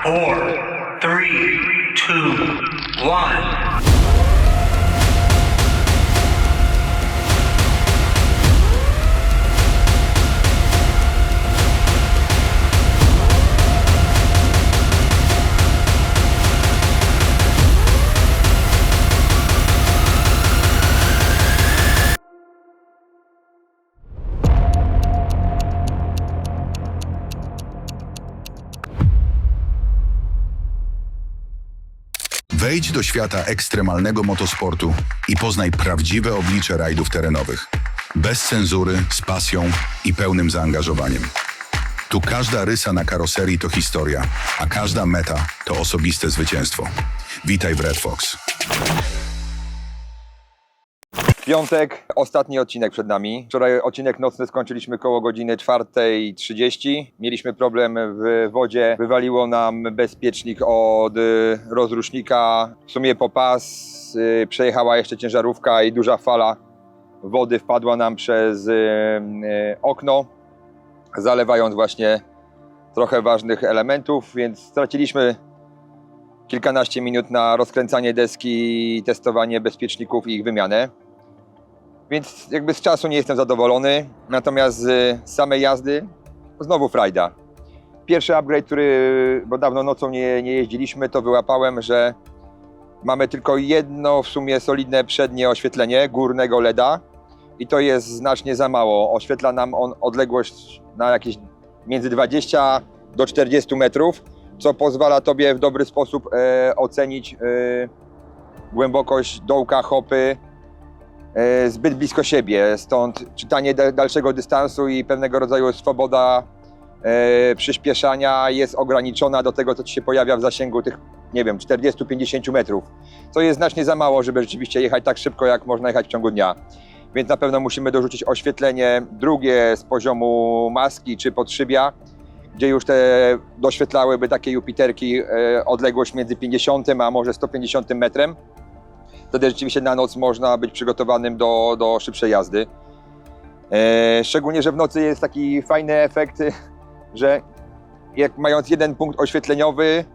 4, 3, 2, 1. Wejdź do świata ekstremalnego motosportu i poznaj prawdziwe oblicze rajdów terenowych. Bez cenzury, z pasją i pełnym zaangażowaniem. Tu każda rysa na karoserii to historia, a każda meta to osobiste zwycięstwo. Witaj w Red Fox. Piątek, ostatni odcinek przed nami. Wczoraj odcinek nocny skończyliśmy koło godziny 4:30. Mieliśmy problem w wodzie, wywaliło nam bezpiecznik od rozrusznika. W sumie po pas przejechała jeszcze ciężarówka i duża fala wody wpadła nam przez okno, zalewając właśnie trochę ważnych elementów, więc straciliśmy kilkanaście minut na rozkręcanie deski, testowanie bezpieczników i ich wymianę. Więc jakby z czasu nie jestem zadowolony, natomiast z samej jazdy znowu frajda. Pierwszy upgrade, bo dawno nocą nie jeździliśmy, to wyłapałem, że mamy tylko jedno w sumie solidne przednie oświetlenie górnego LEDa i to jest znacznie za mało. Oświetla nam on odległość na jakieś między 20 do 40 metrów, co pozwala Tobie w dobry sposób ocenić głębokość dołka hopy zbyt blisko siebie, stąd czytanie dalszego dystansu i pewnego rodzaju swoboda przyspieszania jest ograniczona do tego, co Ci się pojawia w zasięgu tych, nie wiem, 40-50 metrów, co jest znacznie za mało, żeby rzeczywiście jechać tak szybko, jak można jechać w ciągu dnia. Więc na pewno musimy dorzucić oświetlenie drugie z poziomu maski czy podszybia, gdzie już te doświetlałyby takie Jupiterki odległość między 50 a może 150 metrem. Wtedy rzeczywiście na noc można być przygotowanym do szybszej jazdy. Szczególnie, że w nocy jest taki fajny efekt, że jak mając jeden punkt oświetleniowy,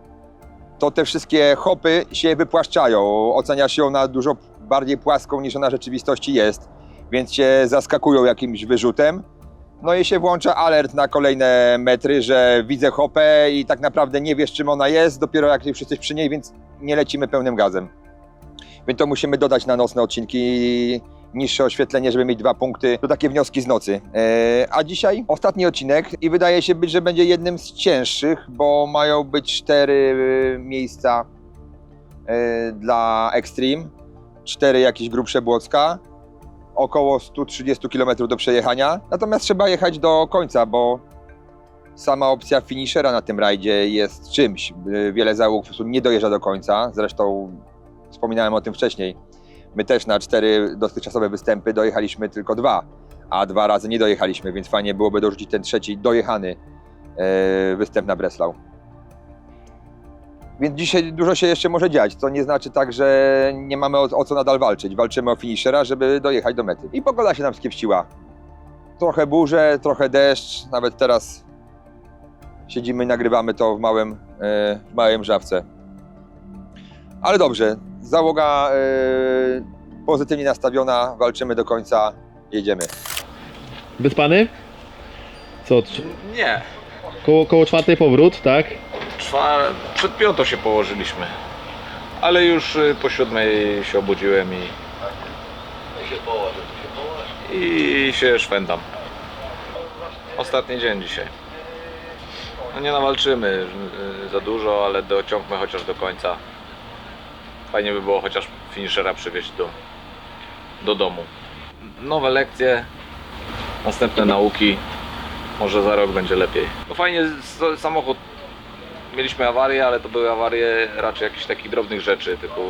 to te wszystkie hopy się wypłaszczają. Oceniasz ją na dużo bardziej płaską niż ona w rzeczywistości jest, więc cię zaskakują jakimś wyrzutem. No i się włącza alert na kolejne metry, że widzę hopę i tak naprawdę nie wiesz, czym ona jest, dopiero jak już jesteś przy niej, więc nie lecimy pełnym gazem. Więc to musimy dodać na nocne odcinki niższe oświetlenie, żeby mieć 2 punkty. To takie wnioski z nocy. A dzisiaj ostatni odcinek i wydaje się być, że będzie jednym z cięższych, bo mają być 4 miejsca dla Extreme, 4 jakieś grubsze błocka, około 130 km do przejechania. Natomiast trzeba jechać do końca, bo sama opcja finishera na tym rajdzie jest czymś. Wiele załóg po prostu nie dojeżdża do końca, zresztą wspominałem o tym wcześniej. My też na 4 dotychczasowe występy dojechaliśmy tylko 2, a 2 razy nie dojechaliśmy, więc fajnie byłoby dorzucić ten trzeci dojechany występ na Breslau. Więc dzisiaj dużo się jeszcze może dziać, co nie znaczy tak, że nie mamy o co nadal walczyć. Walczymy o finishera, żeby dojechać do mety. I pogoda się nam skiepściła. Trochę burze, trochę deszcz, nawet teraz siedzimy i nagrywamy to w małej mrzawce. Ale dobrze, załoga pozytywnie nastawiona, walczymy do końca, jedziemy. Wyspany? Co? Nie. Koło 4 powrót, tak? Przed 5 się położyliśmy. Ale już po 7 się obudziłem i się szwendam. Ostatni dzień dzisiaj. No nie nawalczymy za dużo, ale dociągmy chociaż do końca. Fajnie by było chociaż finishera przywieźć do domu. Nowe lekcje, następne nauki. Może za rok będzie lepiej. No fajnie, samochód. Mieliśmy awarię, ale to były awarie raczej jakichś takich drobnych rzeczy, typu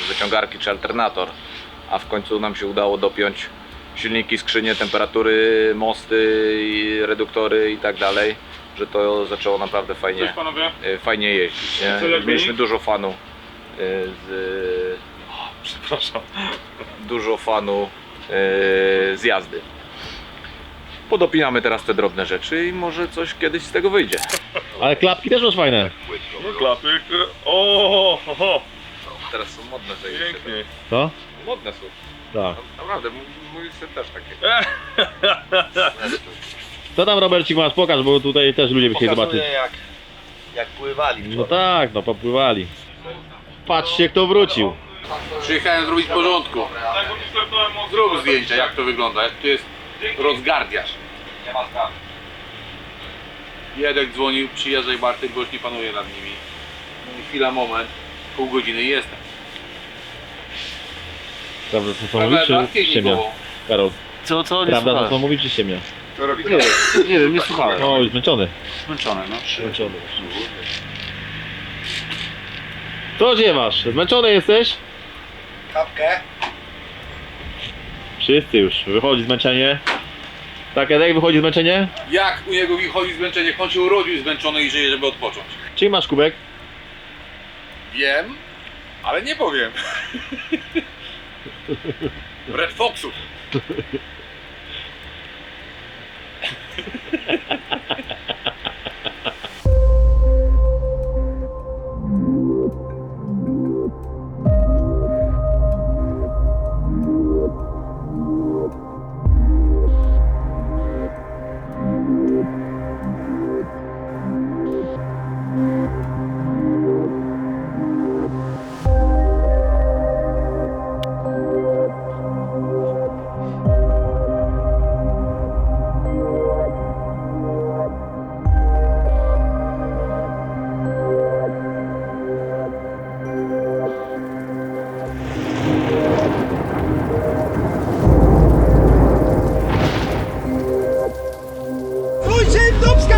wyciągarki czy alternator. A w końcu nam się udało dopiąć silniki, skrzynie, temperatury, mosty, i reduktory i tak dalej, że to zaczęło naprawdę fajnie jeździć. Nie? Mieliśmy dużo fanu dużo fanu z jazdy. Podopinamy teraz te drobne rzeczy i może coś kiedyś z tego wyjdzie. Ale klapki też masz fajne. No klapy. O, ho, ho. Teraz są modne te Pięknie. Co? Modne są. Tak. Naprawdę, mój syn też takie. Co tam, Robercik, masz? Pokaż, bo tutaj też ludzie by chcieli zobaczyć. jak pływali. No tak, no popływali. Patrzcie, kto wrócił. Przyjechałem zrobić w porządku. Zrób zdjęcia, jak to wygląda, jak to jest rozgardiasz. Jedek dzwonił, przyjeżdżaj Bartek, bo już nie panuje nad nimi. Mówi, chwila, moment, pół godziny i jestem. Prawda, co Prawda, mówi, czy Bartek ściemia? nikogo. Karol, Co? Nie prawda, to co słuchałem. mówi, czy ściemia? Nie wiem, nie słuchałem. O, już zmęczony. Zmęczony, no. Zmęczony. Co ziewasz? Zmęczony jesteś? Kapkę. Wszyscy już. Wychodzi zmęczenie. Tak, jak wychodzi zmęczenie? Jak u niego wychodzi zmęczenie, on się urodził zmęczony i żyje, żeby odpocząć. Czyli masz kubek? Wiem, ale nie powiem. Red Foxów.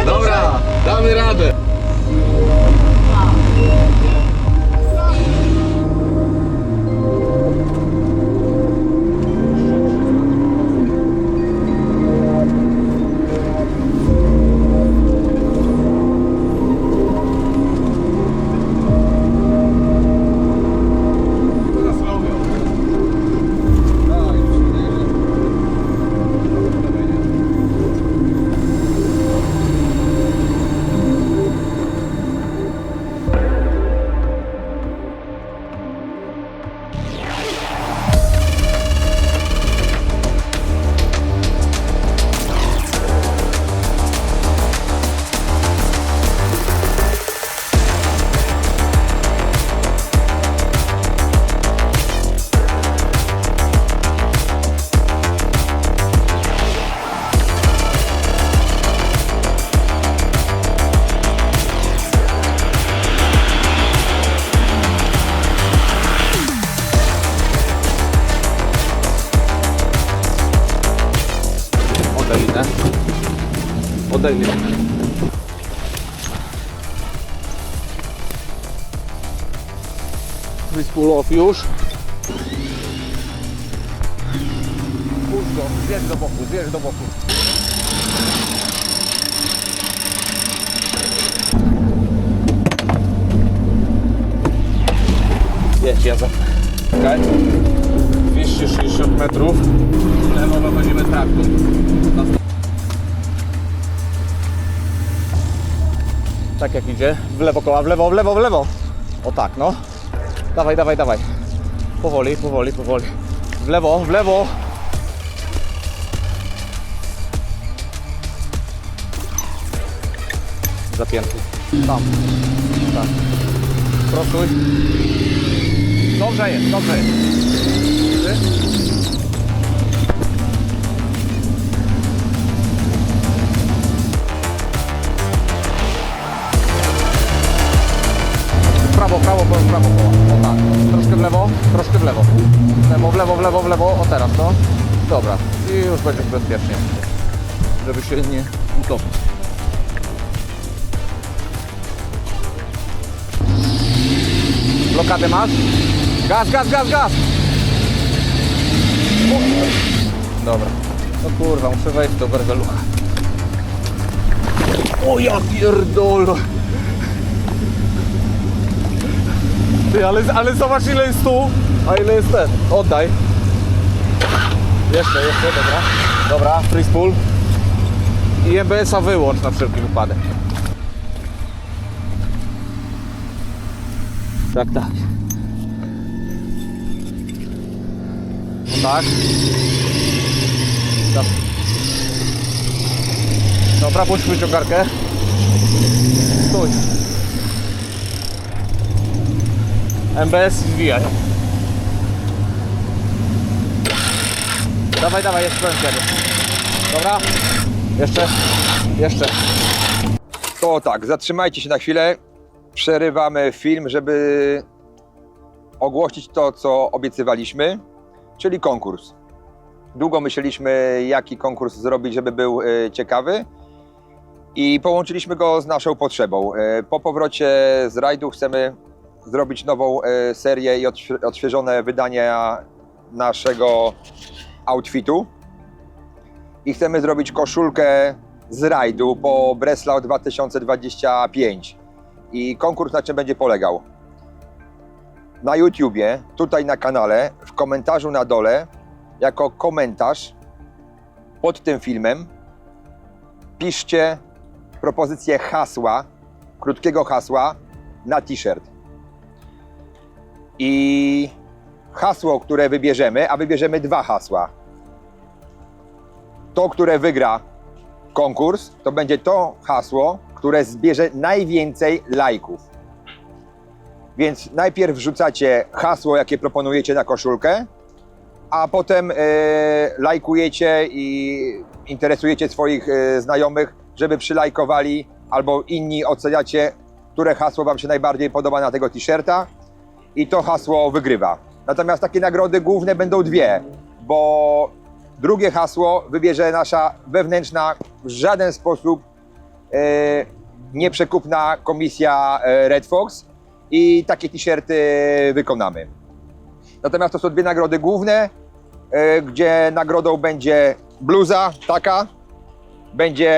Dobra, damy radę. Oddaj mi. Pull off już. Puść go, zjedź do boku, zjedź do boku. Jedź, ja za... Okay. 260 metrów. Lewo będziemy traktu. Tak jak idzie. W lewo koła, w lewo, w lewo, w lewo. O tak, no. Dawaj, dawaj, dawaj. Powoli, powoli, powoli. W lewo, w lewo. Zapięty. Tam. Tak. Prostuj. Dobrze jest, dobrze jest. Prawo, prawo, prawo, prawo. O tak. Troszkę w lewo, troszkę w lewo. Lewo, w lewo, w lewo, w lewo. O teraz, no. Dobra. I już będzie bezpiecznie. Żeby się nie utopić. Blokadę masz? Gaz, gaz, gaz, gaz! Dobra. No kurwa, muszę wejść do bergelucha. O ja pierdolę! Ty, ale zobacz ile jest tu, a ile jest ten. Oddaj. Jeszcze, dobra. Dobra, free spool. I MBS-a wyłącz na wszelki wypadek. Tak, tak. No tak. Dobra, puść wyciągarkę. Stój. MBS zwijaj. Dawaj, dawaj, jeszcze będziemy. Dobra. Jeszcze. To tak, zatrzymajcie się na chwilę. Przerywamy film, żeby ogłosić to, co obiecywaliśmy, czyli konkurs. Długo myśleliśmy, jaki konkurs zrobić, żeby był ciekawy, i połączyliśmy go z naszą potrzebą. Po powrocie z rajdu chcemy zrobić nową serię i odświeżone wydania naszego outfitu. I chcemy zrobić koszulkę z rajdu po Breslau 2025. I konkurs na czym będzie polegał? Na YouTubie, tutaj na kanale, w komentarzu na dole, jako komentarz pod tym filmem piszcie propozycję hasła, krótkiego hasła na t-shirt. I hasło, które wybierzemy, a wybierzemy 2 hasła. To, które wygra konkurs, to będzie to hasło, które zbierze najwięcej lajków. Więc najpierw wrzucacie hasło, jakie proponujecie na koszulkę, a potem lajkujecie i interesujecie swoich znajomych, żeby przylajkowali, albo inni oceniacie, które hasło wam się najbardziej podoba na tego t-shirta, i to hasło wygrywa. Natomiast takie nagrody główne będą 2, bo drugie hasło wybierze nasza wewnętrzna, w żaden sposób nieprzekupna komisja Red Fox, i takie t-shirty wykonamy. Natomiast to są 2 nagrody główne, gdzie nagrodą będzie bluza taka, będzie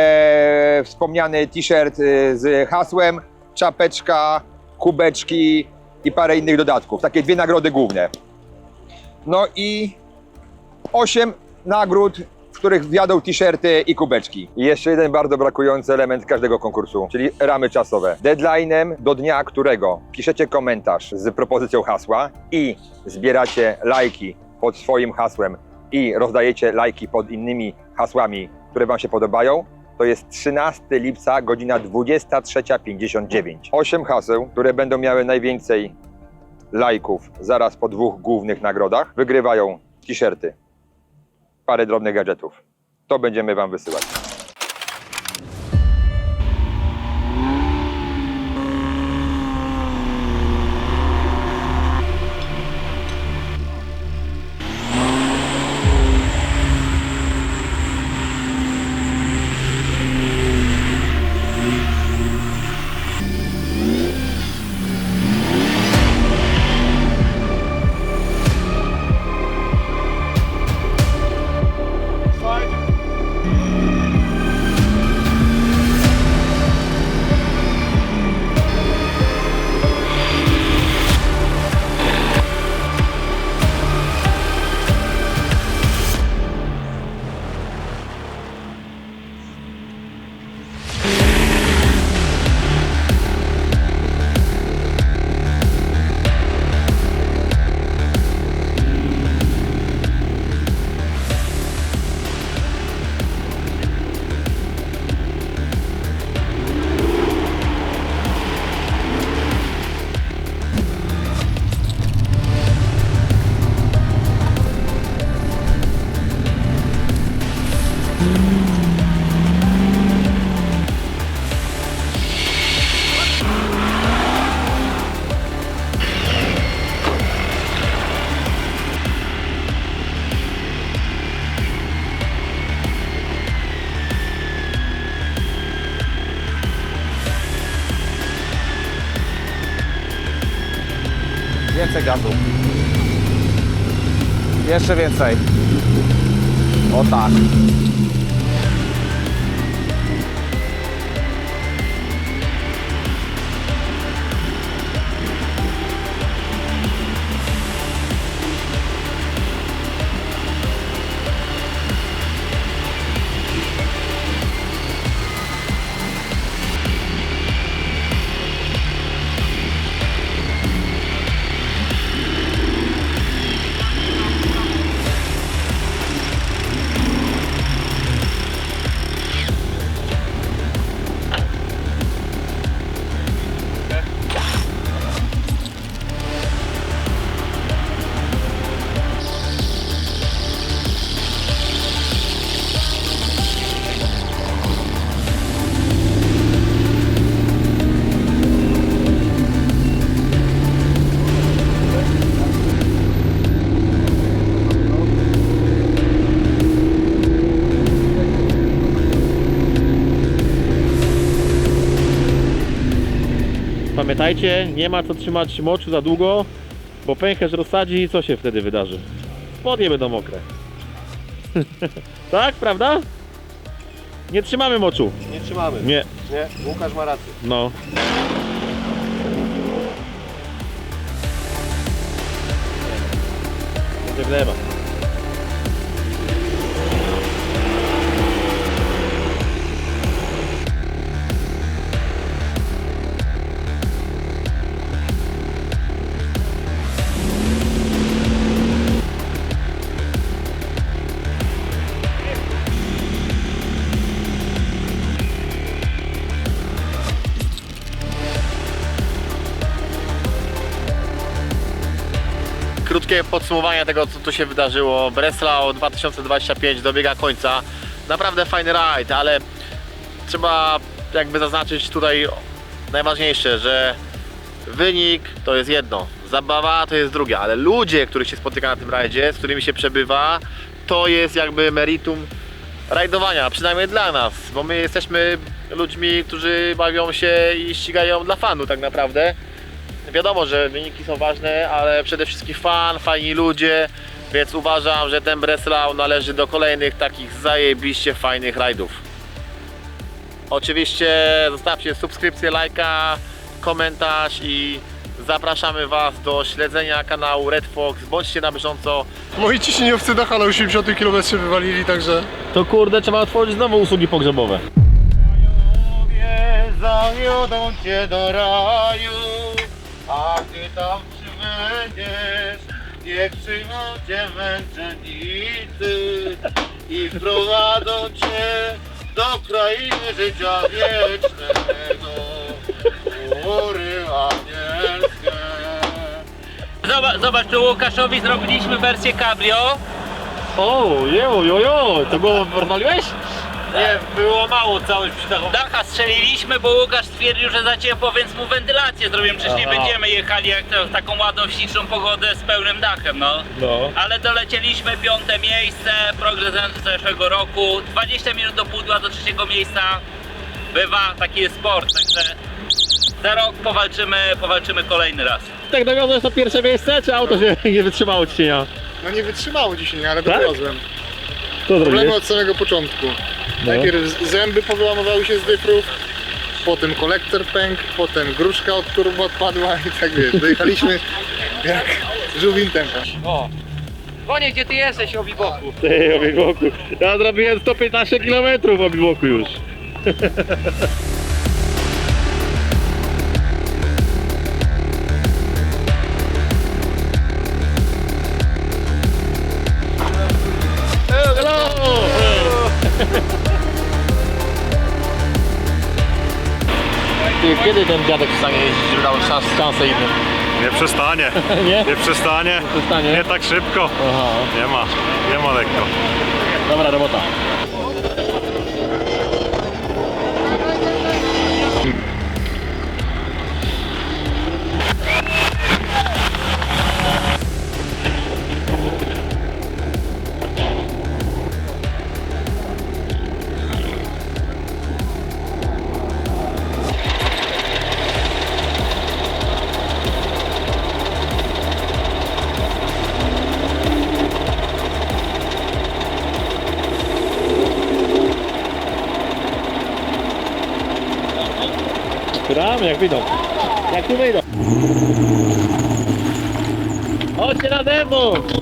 wspomniany t-shirt z hasłem, czapeczka, kubeczki i parę innych dodatków. Takie 2 nagrody główne. No i 8 nagród, w których wjadą t-shirty i kubeczki. I jeszcze jeden bardzo brakujący element każdego konkursu, czyli ramy czasowe. Deadline'em, do dnia którego piszecie komentarz z propozycją hasła i zbieracie lajki pod swoim hasłem i rozdajecie lajki pod innymi hasłami, które wam się podobają, to jest 13 lipca, godzina 23:59. 8 haseł, które będą miały najwięcej lajków zaraz po 2 głównych nagrodach, wygrywają t-shirty, parę drobnych gadżetów. To będziemy wam wysyłać. Więcej gazu. Jeszcze więcej. O tak. pamiętajcie, nie ma co trzymać moczu za długo, bo pęcherz rozsadzi i co się wtedy wydarzy? Spodnie będą mokre. Tak, prawda? Nie trzymamy moczu. Nie trzymamy. Nie. Nie, Łukasz ma rację. No. Będzie wlewa. Krótkie podsumowanie tego, co tu się wydarzyło. Breslau 2025 dobiega końca. Naprawdę fajny rajd, ale trzeba jakby zaznaczyć tutaj najważniejsze, że wynik to jest jedno, zabawa to jest drugie, ale ludzie, których się spotyka na tym rajdzie, z którymi się przebywa, to jest jakby meritum rajdowania, przynajmniej dla nas, bo my jesteśmy ludźmi, którzy bawią się i ścigają dla fanu tak naprawdę. Wiadomo, że wyniki są ważne, ale przede wszystkim fan, fajni ludzie, więc uważam, że ten Breslau należy do kolejnych takich zajebiście fajnych rajdów. Oczywiście zostawcie subskrypcję, lajka, komentarz i zapraszamy Was do śledzenia kanału Red Fox. Bądźcie na bieżąco. Moi ciśnieniowcy Dacha na 80 km wywalili, także... To kurde, trzeba otworzyć znowu usługi pogrzebowe. Zawiodą cię do raju, a gdy tam przybędziesz, niech przyjmą cię męczennicy i wprowadzą cię do krainy życia wiecznego, góry anielskie. Zobacz, tu Łukaszowi zrobiliśmy wersję cabrio. O, to było, porwaliłeś? Nie, było mało całość przy dachu. Dacha strzeliliśmy, bo Łukasz stwierdził, że za ciepło, więc mu wentylację zrobiłem. Przecież nie będziemy jechali jak to, w taką ładną, śliczną pogodę z pełnym dachem, no. Ale dolecieliśmy 5. miejsce, progres z zeszłego roku. 20 minut do pudła do 3. miejsca. Bywa, taki jest sport, także za rok powalczymy kolejny raz. Tak dowiozłeś to pierwsze miejsce, czy auto się nie wytrzymało ciśnienia? No nie wytrzymało dzisiaj, ale Tak? dowiozłem. Co Problemy zrobiłeś? od samego początku. No. Najpierw zęby powyłamywały się z dyfrów, potem kolektor pękł, potem gruszka od turbo odpadła i tak wiesz, dojechaliśmy jak żółwim tempem. Wonie, gdzie ty jesteś, obiboku? Ty, obiegłoku. Ja zrobiłem 115 km w obiegłoku już. Ty, kiedy ten dziadek przestanie jeździć, żeby dał szansę innym? Nie przestanie. Nie? Nie przestanie. Przestanie? Nie tak szybko. Aha. Nie ma lekko. Dobra robota. Gramy jak wyjdą. Jak tu wyjdą. Chodźcie na zewnątrz.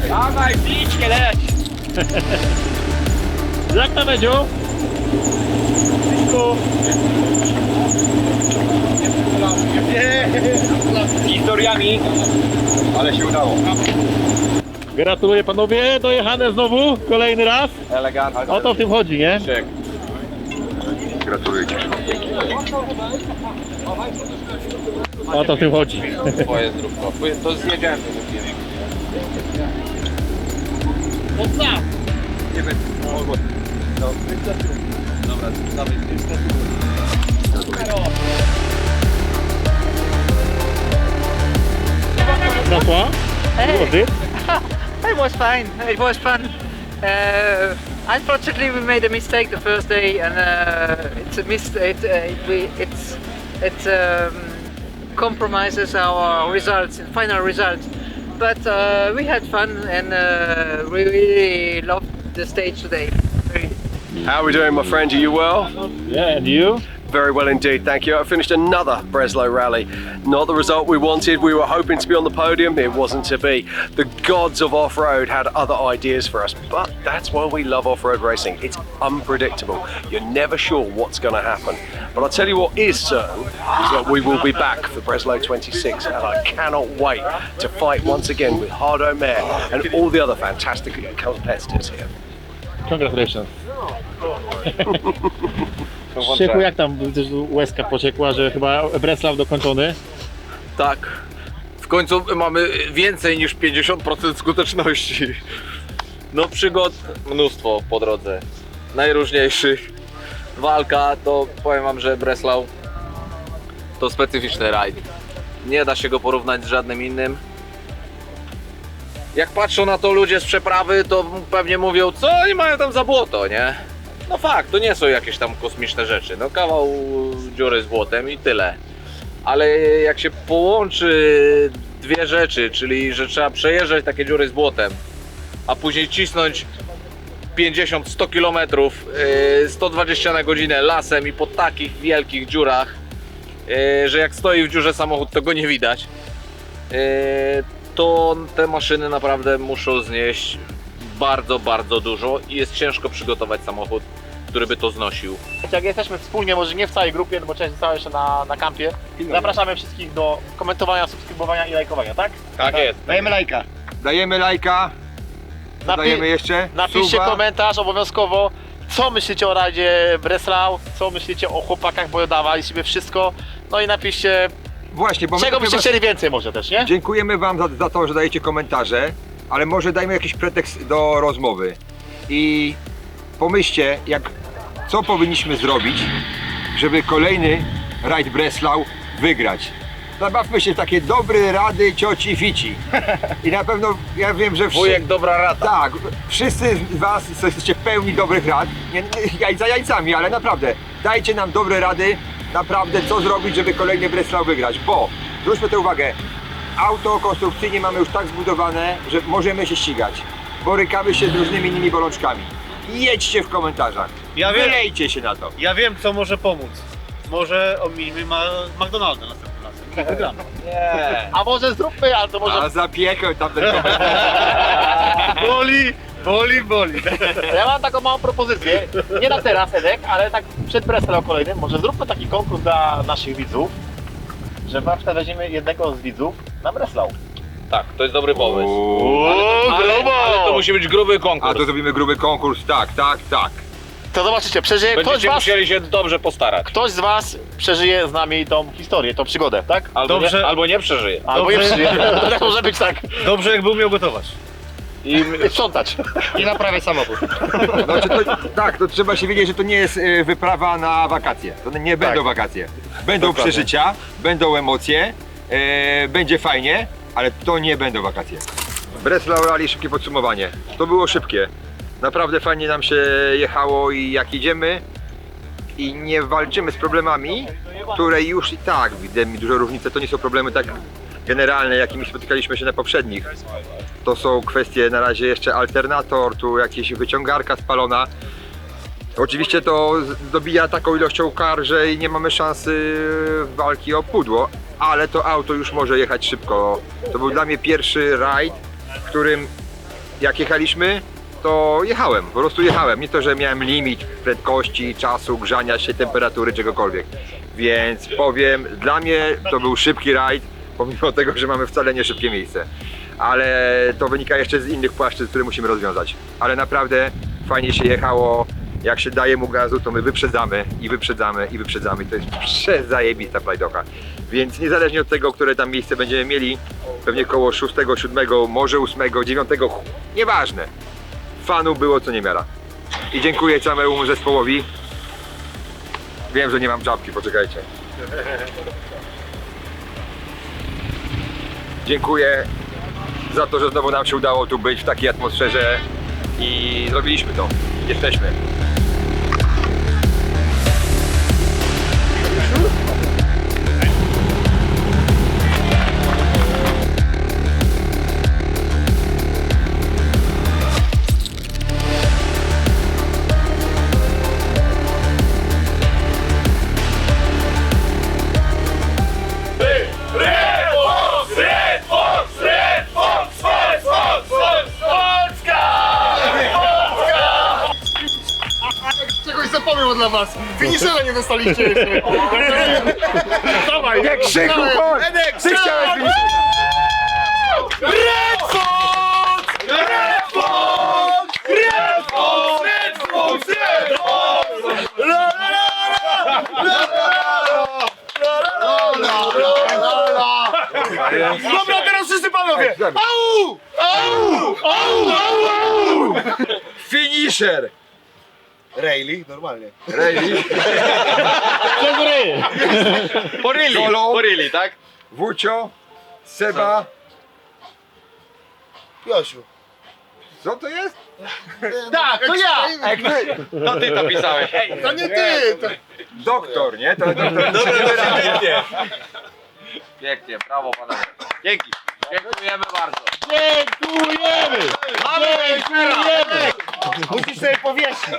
Dawaj, bliczkę leć! Jak to będzie? Historiami, ale się udało. Gratuluję panowie, dojechane znowu, kolejny raz. Elegancko. O to w tym chodzi, nie? Gratuluję Ci. O to w tym chodzi. Twoje zdrówko. To zjedziemy. Nie będzie. Dobra, dawaj. What? Was it? It was fine. It was fun. Unfortunately, we made a mistake the first day, and it's a compromises our results, final results. But we had fun, and we really loved the stage today. How are we doing, my friend? Are you well? Yeah, and you? Very well indeed, thank you. I finished another Breslau rally. Not the result we wanted. We were hoping to be on the podium. It wasn't to be. The gods of off-road had other ideas for us, but that's why we love off-road racing. It's unpredictable. You're never sure what's going to happen. But I'll tell you what is certain, is that we will be back for Breslau 26, and I cannot wait to fight once again with Hardo Mayer and all the other fantastic competitors here. Congratulations. Krzyku, jak tam też łezka pociekła, że chyba Breslau dokończony? Tak. W końcu mamy więcej niż 50% skuteczności. No przygód mnóstwo po drodze. Najróżniejszych. Walka to powiem wam, że Breslau to specyficzny rajd. Nie da się go porównać z żadnym innym. Jak patrzą na to ludzie z przeprawy, to pewnie mówią, co oni mają tam za błoto, nie? No fakt, to nie są jakieś tam kosmiczne rzeczy. No kawał dziury z błotem i tyle. Ale jak się połączy dwie rzeczy, czyli że trzeba przejeżdżać takie dziury z błotem, a później cisnąć 50-100 km, 120 na godzinę lasem i po takich wielkich dziurach, że jak stoi w dziurze samochód, to go nie widać, to te maszyny naprawdę muszą znieść bardzo, bardzo dużo i jest ciężko przygotować samochód, który by to znosił. Jak jesteśmy wspólnie, może nie w całej grupie, no bo część została jeszcze na kampie, zapraszamy wszystkich do komentowania, subskrybowania i lajkowania, tak? Tak jest. Dajemy lajka. Dajemy lajka. Dajemy jeszcze. Napiszcie suba. komentarz obowiązkowo, co myślicie o rajdzie Breslau, co myślicie o chłopakach, bo dawaliśmy wszystko. No i napiszcie, Właśnie, bo czego my byście chcieli więcej może też, nie? dziękujemy wam za to, że dajecie komentarze, ale może dajmy jakiś pretekst do rozmowy. I pomyślcie, co powinniśmy zrobić, żeby kolejny rajd Breslau wygrać. Zabawmy się w takie dobre rady cioci Wici. I na pewno, ja wiem, że Wujek dobra rada. tak, wszyscy z was jesteście pełni dobrych rad, nie za jajcami, ale naprawdę, dajcie nam dobre rady, naprawdę co zrobić, żeby kolejny Breslau wygrać, bo, zwróćmy tę uwagę, auto konstrukcyjnie mamy już tak zbudowane, że możemy się ścigać. Borykamy się z różnymi innymi bolączkami. Jedźcie w komentarzach, wylejcie się na to. Ja wiem, co może pomóc. Może ominimy McDonalda następnym razem. I wygramy. Nie. A może zróbmy, ale to może... A zapiekę tam ten komentarz. Boli. Ja mam taką małą propozycję, nie na teraz Edek, ale tak przed Breslau kolejnym, może zróbmy taki konkurs dla naszych widzów, że na przykład weźmiemy jednego z widzów na Breslau. Tak, to jest dobry pomysł. grubo! Ale to musi być gruby konkurs. A to zrobimy gruby konkurs, tak. To zobaczycie, przeżyje Będziecie musieli się dobrze postarać. ktoś z was przeżyje z nami tą historię, tą przygodę, tak? Albo nie przeżyje. Albo nie przeżyje. To tak może być tak. Dobrze, jakby umiał gotować. I sprzątać. I naprawiać samochód. Znaczy to trzeba się wiedzieć, że to nie jest wyprawa na wakacje. To nie będą wakacje. Będą przeżycia, będą emocje, będzie fajnie, ale to nie będą wakacje. Breslau Rally, szybkie podsumowanie. To było szybkie. Naprawdę fajnie nam się jechało i jak idziemy i nie walczymy z problemami, które już i tak, widzę dużo różnice, to nie są problemy tak generalne, jakimi spotykaliśmy się na poprzednich. To są kwestie na razie jeszcze alternator, tu jakieś wyciągarka spalona. Oczywiście to dobija taką ilością kar, że nie mamy szansy walki o pudło, ale to auto już może jechać szybko. To był dla mnie pierwszy rajd, w którym jak jechaliśmy, to jechałem, po prostu jechałem. Nie to, że miałem limit prędkości, czasu, grzania się, temperatury, czegokolwiek. Więc powiem, dla mnie to był szybki rajd, pomimo tego, że mamy wcale nie szybkie miejsce. Ale to wynika jeszcze z innych płaszczyzn, które musimy rozwiązać. Ale naprawdę fajnie się jechało. Jak się daje mu gazu, to my wyprzedzamy i wyprzedzamy i wyprzedzamy. To jest przezajebista plajdocha. Więc niezależnie od tego, które tam miejsce będziemy mieli, pewnie koło 6, 7, może 8, 9, nieważne. Fanów było co niemiara. I dziękuję całemu zespołowi. Wiem, że nie mam czapki, poczekajcie. Dziękuję za to, że znowu nam się udało tu być w takiej atmosferze i zrobiliśmy to. Jesteśmy. Czegoś zapomniał dla was. Finishera nie dostaliście jeszcze. Dawaj. Nie krzyku, chodź! Ty chciałeś wyjść! Dobra, teraz wszyscy panowie. Au! Au! Au! Au! Finisher! Rayleigh, normalnie. Rayleigh, Poryli, tak? Wucio, Seba. Josiu. Co to jest? Tak, to ja! To ty to pisałeś. To nie ty! To... Doktor, nie? To doktor. Pięknie, brawo panowie. Dzięki. Dziękujemy bardzo. Dziękujemy! Mamy Musisz sobie powiesić.